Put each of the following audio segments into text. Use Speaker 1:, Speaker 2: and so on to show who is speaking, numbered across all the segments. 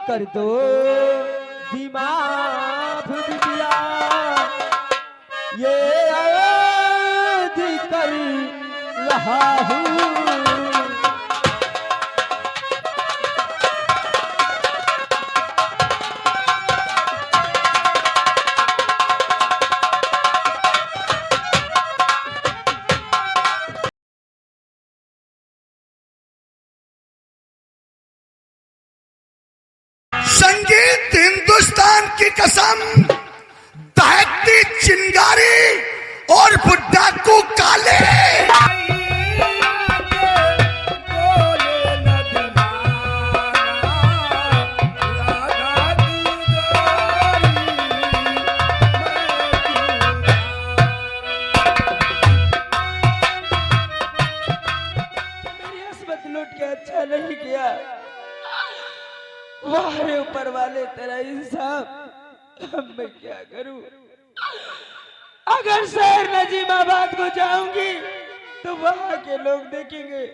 Speaker 1: कर दो दिमाग दिया ये अर्ज कर रहा हूँ।
Speaker 2: संगीत हिंदुस्तान की कसम, दहकती चिंगारी और बुड्ढाकू काले।
Speaker 1: मेरी अस्मत लूट के अच्छा नहीं किया। वारे ऊपर वाले तेरा इंसाफ। अब मैं क्या करूं? अगर शहर नजीमाबाद को जाऊंगी तो वहां के लोग देखेंगे,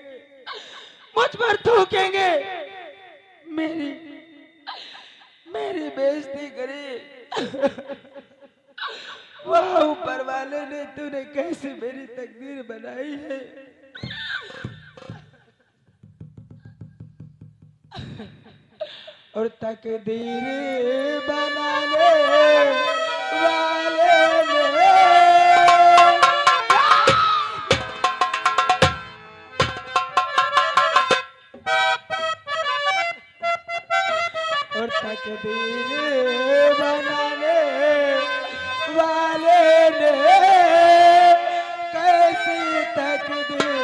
Speaker 1: मुझ पर थूकेंगे, मेरी बेइज्जती करे। वहां ऊपर वाले ने तूने कैसे मेरी तकदीर बनाई है। और तकदीर बनाने वाले ने और तकदीर बनाने वाले ने कैसी तकदीर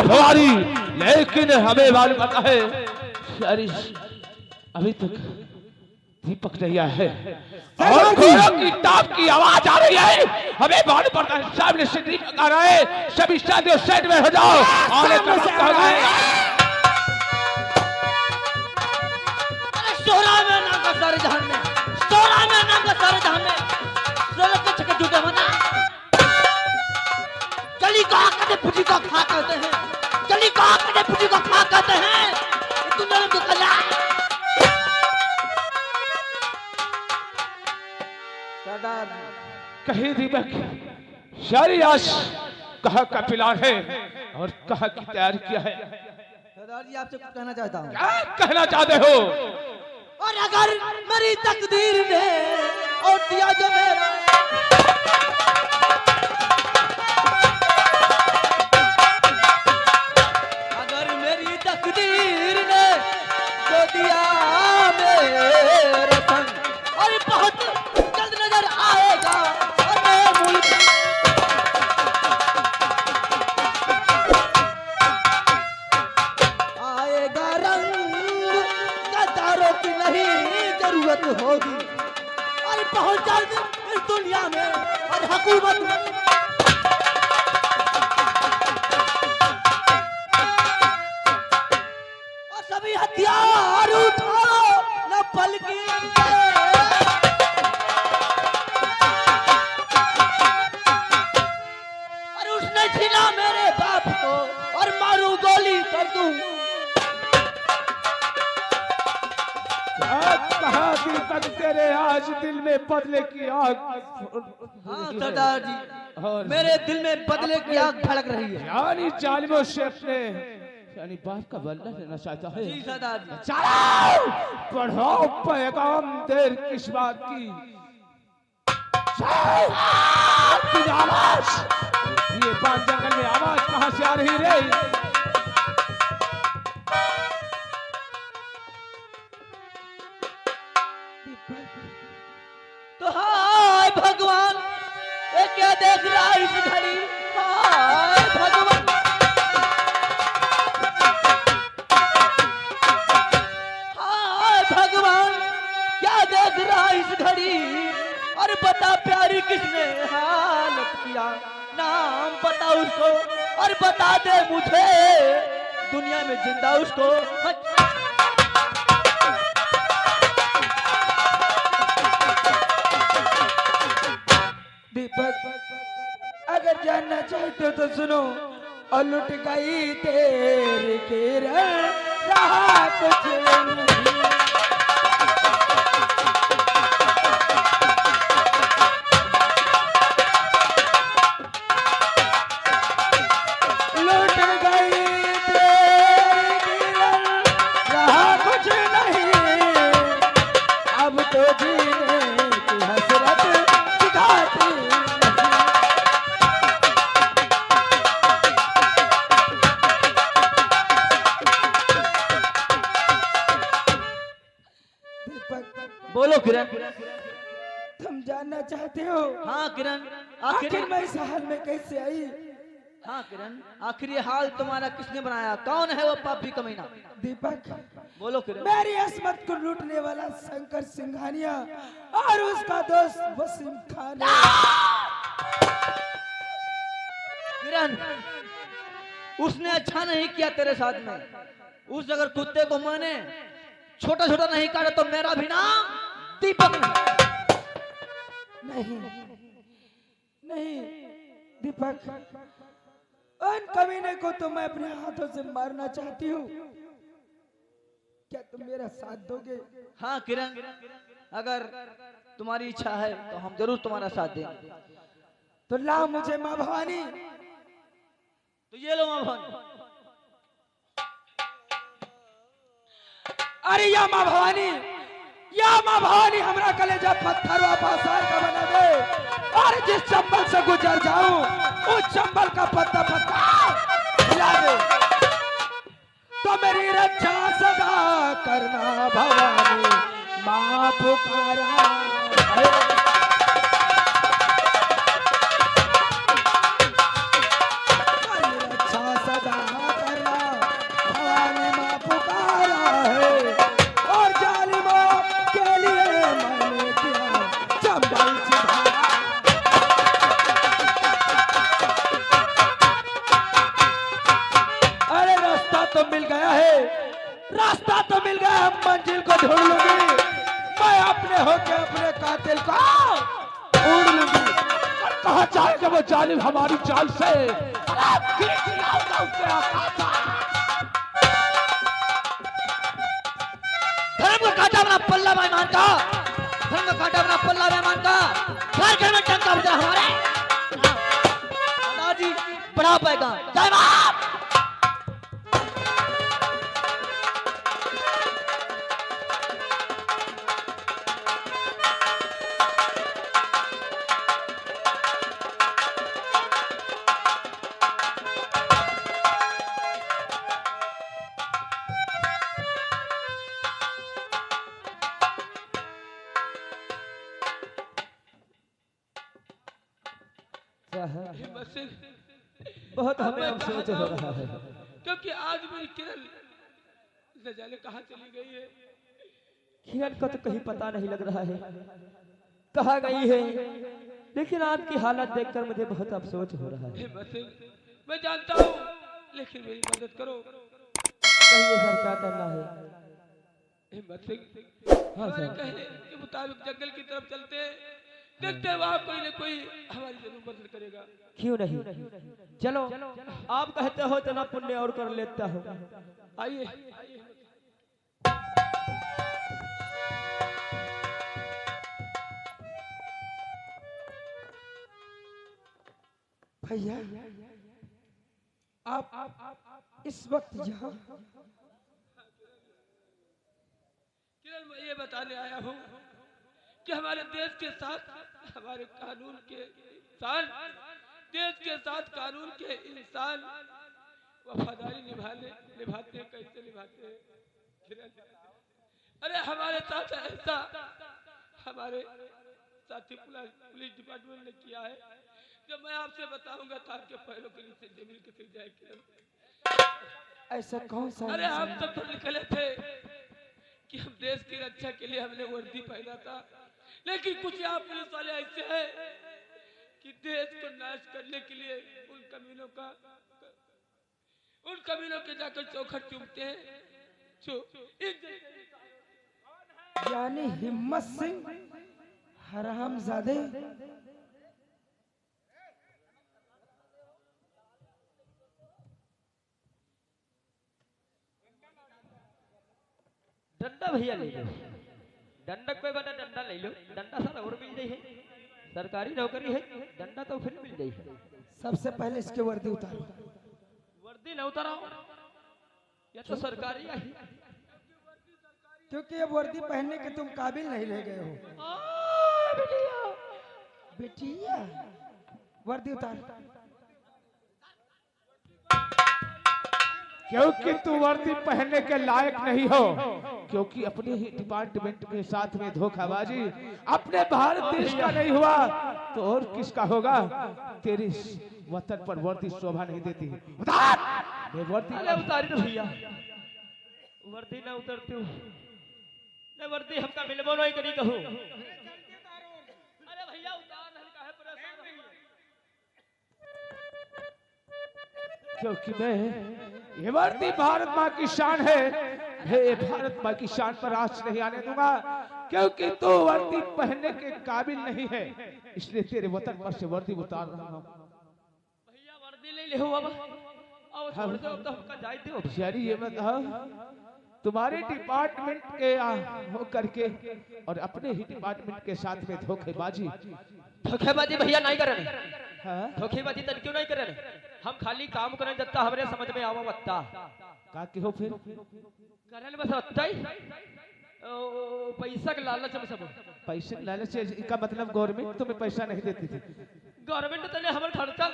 Speaker 3: भवानी, लेकिन हमें मालूम पता है अभी तक दीपक नहीं आया है और घोड़ों की टाप की आवाज आ रही है। हमें मालूम पड़ता है सामने से दीपक आ रहा है। सभी शादी सेट में हो जाओ। आने का वक्त हो गया है।
Speaker 4: सोरा में नाम का सारे जहान में, सोरा में नाम का सारे जहान में, सोरा के छक्के झूठे होना। चली कहा कहते फुटी को खा कहते हैं, चली कहा कहते फुटी को खा कहते हैं। तू मेरे को कला
Speaker 1: सरदार
Speaker 3: कहीं दीपक शारी आज कहा का प्लान है और कहा की तैयार किया है।
Speaker 4: सरदार जी आपसे कुछ कहना चाहता हूँ।
Speaker 3: क्या कहना चाहते हो?
Speaker 4: और अगर मेरी तकदीर ने और दिया जो मेरा, अगर मेरी तकदीर ने जो दिया मेरा संग, और बहुत जल्द नजर आएगा और मैं मुल्क आएगा रंग गद्दारों की नहीं जरूरत होगी। और बहुत जल्द इस दुनिया में और हुकूमत में और सभी हथियार उठाओ न पल की। और उसने छीना मेरे बाप को और मारू गोली कर दूं।
Speaker 3: कहा दीपक तक तेरे आज दिल में बदले की आग।
Speaker 4: हाँ सरदार जी,
Speaker 3: और
Speaker 4: मेरे दिल में बदले की आग धड़क रही है।
Speaker 3: यानी जालिमों से अपने यानी बाप का बदला लेना चाहता है।
Speaker 4: जी सरदार जी।
Speaker 3: चलो पढ़ो पैगाम, देर किस बात की। आवाज, ये बात जंगल में आवाज कहाँ से आ रही रे?
Speaker 4: तो हाय भगवान, ये क्या देख रहा है इस घड़ी? हाय भगवान, हाय भगवान, क्या देख रहा है इस घड़ी? अरे बता प्यारी किसने हालत किया, नाम बता उसको और बता दे मुझे, दुनिया में जिंदा उसको।
Speaker 1: दीपक, अगर जानना चाहते हो तो सुनो। और लुट गई तेरी किरण, रहा कुछ नहीं। लुट गई तेरी किरण, रहा कुछ नहीं। अब तो जीने की हसरत सिखाती नहीं। दीपक,
Speaker 4: बोलो किरण।
Speaker 1: तुम जानना चाहते हो
Speaker 4: हाँ किरण,
Speaker 1: आखिर मैं इस हाल में कैसे आई?
Speaker 4: हाँ किरण, आखिर ये हाल तुम्हारा किसने बनाया? कौन है वो पापी कमीना?
Speaker 1: दीपक,
Speaker 4: बोलो किरण।
Speaker 1: मेरी असमत को लूटने वाला शंकर सिंघानिया और उसका दोस्त वसीम खान है।
Speaker 4: किरण, उसने अच्छा नहीं किया तेरे साथ में। उस अगर कुत्ते को मैंने छोटा छोटा नहीं काटा तो मेरा भी नाम दीपक नहीं।
Speaker 1: नहीं दीपक, उन कमीने को तो मैं अपने हाथों से मारना चाहती हूँ। क्या तुम मेरा साथ दोगे?
Speaker 4: हाँ किरण, अगर तुम्हारी इच्छा है तो हम जरूर तुम्हारा साथ देंगे।
Speaker 1: तो ला मुझे माँ भवानी।
Speaker 4: तो ये लो माँ भवानी।
Speaker 1: अरे या माँ भवानी, या माँ भवानी, हमरा कलेजा पत्थर वापस का बना दे। और जिस चंबल से गुजर जाऊं उस चंबल का पत्ता पत्ता हिला दे। तो मेरी रक्षा सदा करना भवानी, माँ पुकारा है। रास्ता तो मिल गया, हम मंजिल को ढूंढ लूंगी। मैं अपने होके अपने कातिल को ढूंढ लूंगी।
Speaker 3: कहाँ जाएगा वो जालिम हमारी चाल से?
Speaker 4: धर्म का काटा अपना पल्ला मेहमान का, धर्म का काटा अपना पल्ला मेहमान का। घर घर में टंका बजा हमारे। दादाजी बढ़ा पाएगा। जय बाप।
Speaker 1: बहुत हमें अफसोस हो रहा है,
Speaker 3: क्योंकि आज मेरी किरण न जाने कहाँ चली गई है।
Speaker 1: किरण का तो कहीं पता नहीं लग रहा है कहाँ गई है। लेकिन आपकी हालत देखकर मुझे बहुत अफसोस हो रहा है।
Speaker 3: मैं जानता हूँ, लेकिन मेरी मदद करो।
Speaker 1: कहिए सर, क्या करना है?
Speaker 3: हिम्मत सिंह,
Speaker 1: हाँ
Speaker 3: हमारे
Speaker 1: सर।
Speaker 3: कहने के मुताबिक जंगल की तरफ चलते हैं, देखते हैं वहाँ कोई न कोई हमारी जरूर मदद करेगा।
Speaker 1: क्यों नहीं, चलो आप कहते हो तो ना पुण्य और कर लेता हूँ।
Speaker 3: आइए।
Speaker 1: भैया आप इस वक्त यहाँ
Speaker 3: किरण, मैं ये बताने आया हूँ कि हमारे देश के साथ हमारे कानून के इंसान, देश के साथ कानून के इंसान वफादारी निभाते हैं। कैसे निभाते हैं किरण? अरे हमारे साथ ऐसा हमारे साथी पुलिस डिपार्टमेंट ने किया है जो मैं आपसे बताऊंगा तो आपके पैरों के नीचे जमीन खिसक जाए किरण।
Speaker 1: ऐसा कौन सा?
Speaker 3: अरे हम सब तो निकले थे कि हम देश की रक्षा के लिए हमने वर्दी पहना था, लेकिन कुछ यहाँ पुलिस वाले ऐसे हैं कि देश को नाश करने के लिए उन कमीनों के जाकर चौखट चूमते हैं।
Speaker 1: यानी हिम्मत सिंह हरामजादे।
Speaker 4: डंडा भैया ले लो, दंडक पे बना डंडा ले लो। डंडा सर और मिल जाए, सरकारी नौकरी है, डंडा तो फिर मिल जाए।
Speaker 1: सबसे पहले इसके वर्दी उतारो।
Speaker 4: वर्दी न उतारो, ये तो सरकारी है,
Speaker 1: क्योंकि ये वर्दी पहनने के तुम काबिल नहीं रह गए हो। बेटिया वर्दी उतार।
Speaker 3: क्योंकि तू वर्दी पहनने के लायक नहीं हो, क्योंकि अपने ही डिपार्टमेंट के साथ में धोखाबाजी अपने भारत देश का नहीं हुआ तो और किसका होगा? तेरी वतन पर वर्दी शोभा नहीं देती। उतार वर्दी।
Speaker 4: अरे उतारी तो भैया, वर्दी ना उतरती हूँ न, वर्दी हमका मिलबो नहीं करी कहूँ। अरे भैया उतार नहीं, काहे परेशान हो?
Speaker 3: क्योंकि मैं ये वर्दी भारत माँ की शान है, हे भारत माँ की शान पर आँच नहीं आने दूंगा, क्योंकि तू वर्दी पहनने के काबिल नहीं है, इसलिए तेरे वतन पर से वर्दी उतार रहा हूँ।
Speaker 4: भैया वर्दी ले ले हो अब, और छोड़ दो तो हमका जाए दो।
Speaker 3: यारी ये बताओ, तुम्हारे डिपार्टमेंट के हो करके और अपने ही डिपार्टमेंट के साथ में धोखेबाजी
Speaker 4: भैया नहीं करे,
Speaker 3: धोखेबाजी
Speaker 4: तन क्यों नहीं करे? हम खाली काम करें जत्ता हमरे समझ में आवा बत्ता
Speaker 3: का के हो फिर
Speaker 4: करल बस बत्ता ही पैसा के लालच में सब।
Speaker 3: पैसे लालच का मतलब गवर्नमेंट तुम्हें पैसा नहीं देती थी?
Speaker 4: गवर्नमेंट तने हमर खर्चा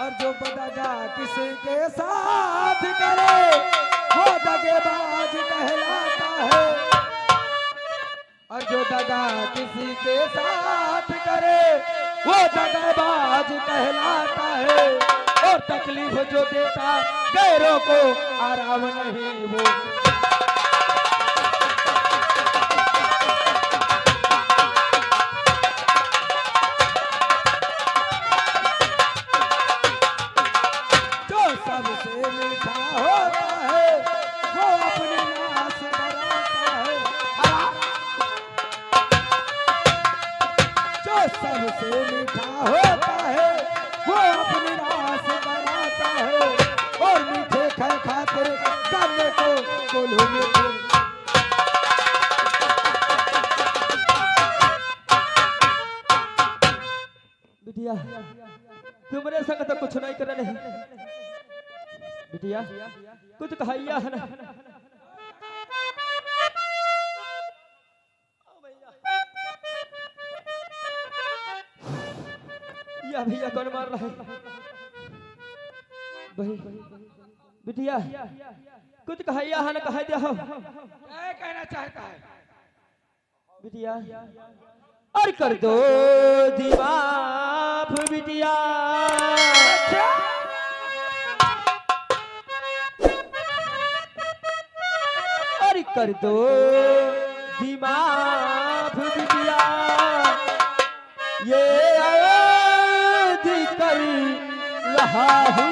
Speaker 1: और जो दगा किसी के साथ करे वो दगेबाज कहलाता है। और जो दगा किसी के साथ करे वो दगेबाज कहलाता है। और तकलीफ जो देता गैरों को आराम नहीं वो। सबसे मीठा होता है वो अपनी नाश कराता है। जो सबसे मीठा होता है वो अपनी नाश कराता है। और मीठे खातिर करने को कोल्हू में
Speaker 4: बिटिया तुमरे संग तो कुछ नहीं करे नहीं। बिटिया कुछ कहाइया है ना? या भैया कौन मार रहा है? भाई बिटिया कुछ कहाइया है ना? कहा दिया हो
Speaker 1: क्या कहना चाहता है
Speaker 4: बिटिया? और कर दो दीवाफ बिटिया। और कर दो दीवाफ बिटिया। ये अर्ज कर रहा हूँ।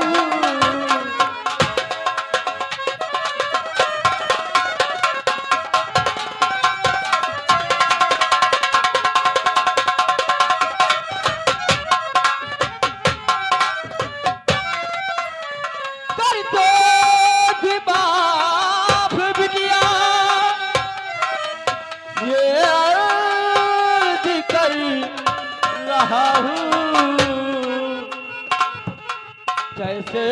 Speaker 4: Yeah. कैसे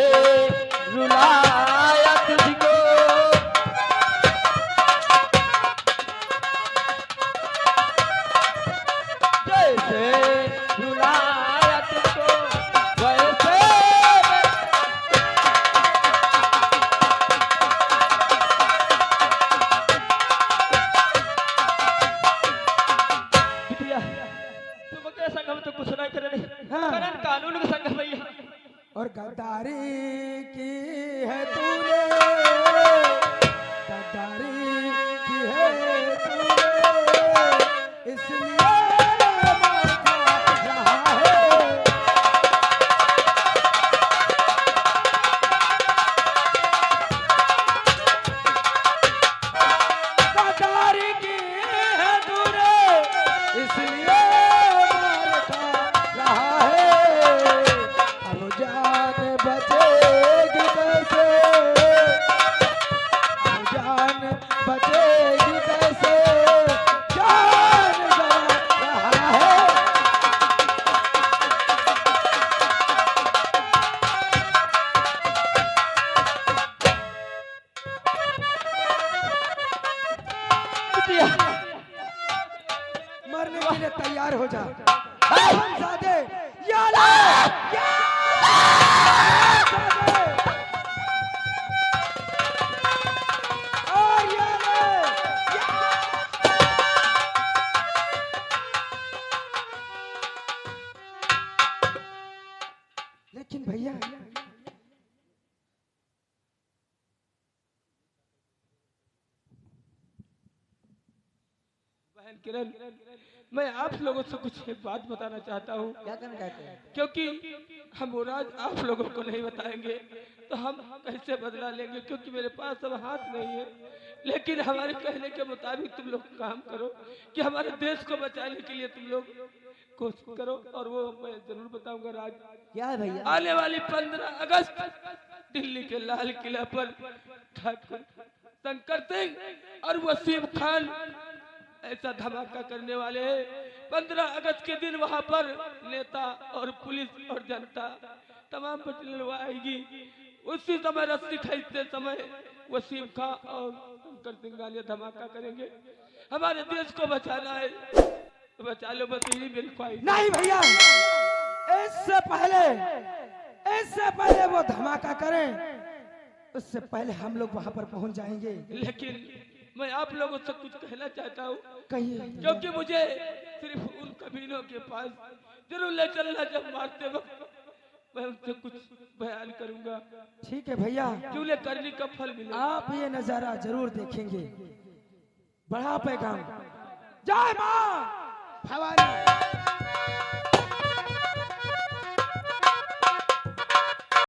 Speaker 4: रुलाया तुझको, जैसे रुलाया तुझको वैसे बिटिया तुम के संग हम तो कुछ नहीं करे,
Speaker 1: हाँ।
Speaker 4: करन कानून के संग भैया।
Speaker 1: और गद्दारी की है तूने, गद्दारी की है तूने, इसलिए मार खा रहा है। गद्दारी की है तूने, इसलिए मार खा रहा है। अब जान बचेगी कैसे, अब जान बचेगी कैसे, जान जा रहा है।
Speaker 4: बिटिया
Speaker 1: मरने के लिए तैयार हो जा हरामजादे, या ले, या हरामजादे। और या ले, या। लेकिन भैया
Speaker 3: बहन किरण, मैं आप लोगों से कुछ एक बात बताना चाहता हूँ,
Speaker 4: क्या करना चाहते हैं?
Speaker 3: क्योंकि हम वो राज आप लोगों को नहीं बताएंगे तो हम कैसे बदला लेंगे, क्योंकि मेरे पास अब हाथ नहीं है। लेकिन हमारे कहने के मुताबिक तुम लोग काम करो कि हमारे देश को बचाने के लिए तुम लोग कोशिश करो, और वो मैं जरूर बताऊंगा राज।
Speaker 4: क्या है भैया?
Speaker 3: आने वाली 15 अगस्त दिल्ली के लाल किला पर ठाकुर शंकर सिंह और वसीम खान ऐसा धमाका करने वाले हैं। 15 अगस्त के दिन वहां पर नेता और पुलिस और जनता तमाम पटल आएगी। उसी समय रस्सी खींचते समय वसीम खान और शंकर सिंह गालिया धमाका करेंगे। हमारे देश को बचाना है तो बचा लो, बस यही मेरी ख्वाहिश।
Speaker 1: नहीं भैया, इससे पहले वो धमाका करें, उससे पहले हम लोग वहां पर पहुंच जाएंगे।
Speaker 3: लेकिन मैं आप लोगों से कुछ कहना चाहता हूँ,
Speaker 1: कहिए।
Speaker 3: क्योंकि मुझे सिर्फ उन कमीनों के पास जरूर ले चलना, जब मारते वक्त मैं उनसे कुछ बयान करूंगा।
Speaker 1: ठीक है भैया,
Speaker 3: चूल्हे करने का फल मिलेगा।
Speaker 1: आप ये नजारा जरूर देखेंगे। बड़ा पैगाम। जय मां भवानी।